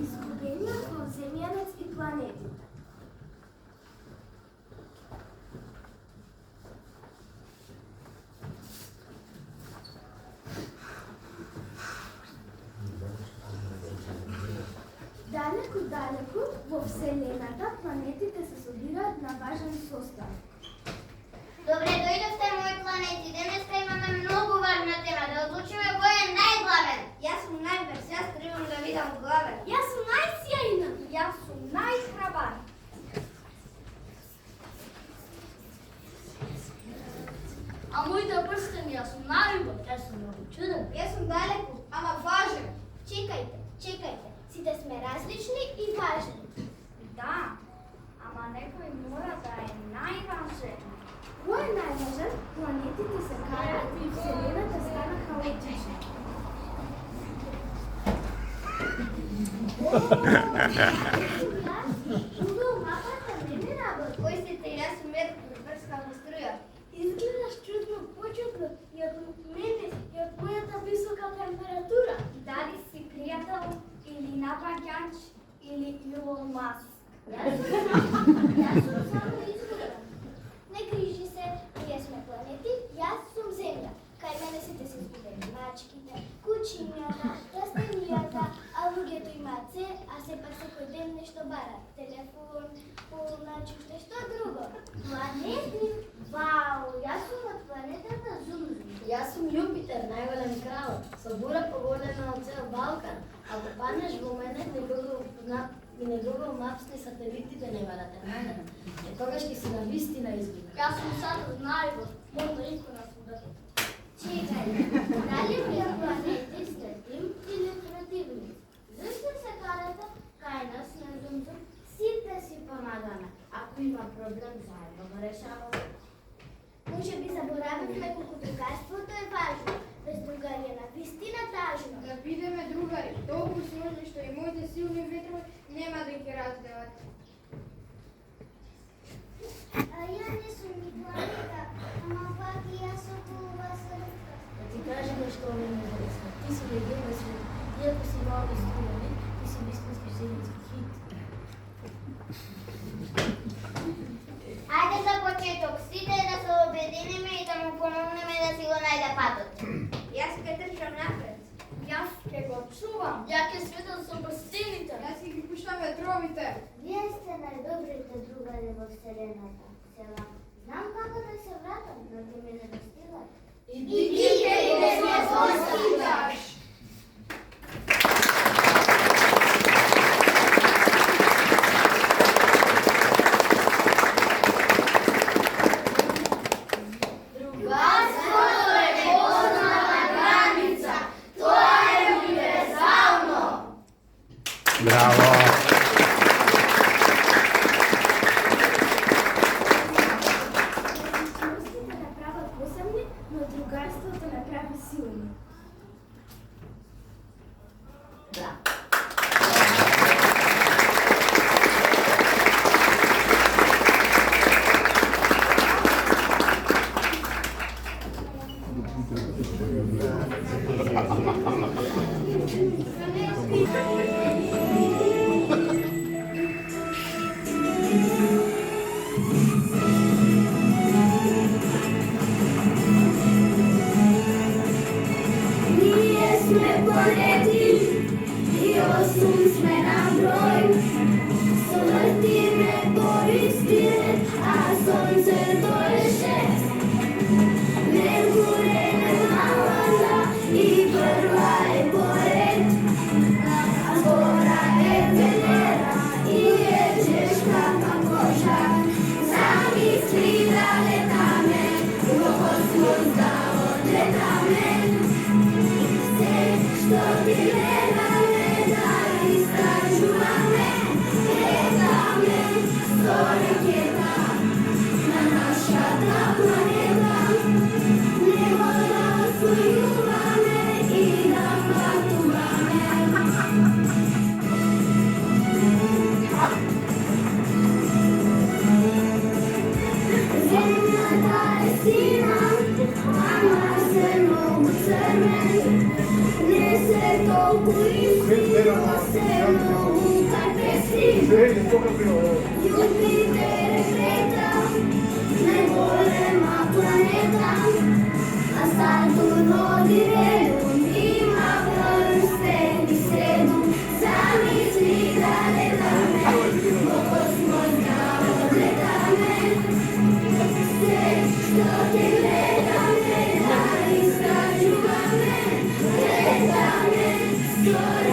изгубениот во земјанец и планетите. Далеку во Вселената планетите се собираат на важен состав. Добре дојдовте, мои планети. Денеска имаме многу важна тема, да одлучиме кој е најглавен. Јас сум најбрз, јас требам да видам главен. Јас сум најсјајна, јас сум најхрабар. А моите прстени, јас сум најубав, јас сум многу чуден. Јас сум далеку, ама важен. Чекајте, сите сме различни и важни. Да, ама некој мора да е најважен. Кој е најважен? Планетите се караат и Вселената стана хаотична. Google мапата не ми работи. Кој сте јас сум брз како струја. Изгледаш чудно, почудно и од мене и од мојата висока температура. Дали си пријател или напаѓач или Илон Маск? Јас сум само изгледам. Не грижи се, ние сме планети, јас сум Земја. Кај мене сите се изгубени мачките, кучињата, растенијата, а луѓето имаат се, а сепак секој ден нешто барат. Телефон, значи уште што друго. Планети? Вау, јас сум од планетата Зумзи. Јас сум Јупитер, најголем крал, со бура поголема од цел Балкан. Ако паднеш во мене, и не Google Maps ни сателитите не варате мене. Тогаш ќе си навистина изгледа. Јас сум Сатурн најбор, мојата икона сум да. Чекај, дали вие планети сте тим или противни? Зашто се карате кај нас на Зумзум? Сите си помагаме. Ако има проблем, заедно го решаваме. Може би заборавивме колку другарството е важно. Без другари е навистина тажно. Да бидеме другари, толку сложни што и моите силни ветрови нема да ги разделат. А ја не сум ни планета, ама пак и јас околу вас ръкам. Да ти кажем што ме не интересува. Ти си легенда свет. Иако си мал изгубени, ти си вистински вселенски хит. Ајде за почеток, сите да се обединиме и да му помогнеме да си го најде патот. Јас ќе трчам напред. Јас ќе го чувам. Ја ќе светам со прстените. Јас ќе ги пуштам ветровите. Вие сте најдобрите другари во Вселената. Сега, знам како да се вратам, но ќе ме недостигат. И ти ќе не се постигаш. Браво! Личностите направат посебни, но другарството направи силни. Ние сме планети и осум сме на број. Солетиме користиме, а сонцето е шест. Меркур е немалата и прва е поред. А втора е Венера и е чешка кожа. Замисли да летаме, во космос да одлетаме. Што ти гледаме да истражуваме, гледаме со ракета на нашата планета. Него да освојуваме и да патуваме. Земјата е сина, а Марс е многу црвен. Не се толку Jupiter creta, najgorema planeta, a Saturn Odivelum ima prsteni sredu, zamisli da leta me, kosmos da odleta me, sve što te gleda me, da istražuva me, leta me,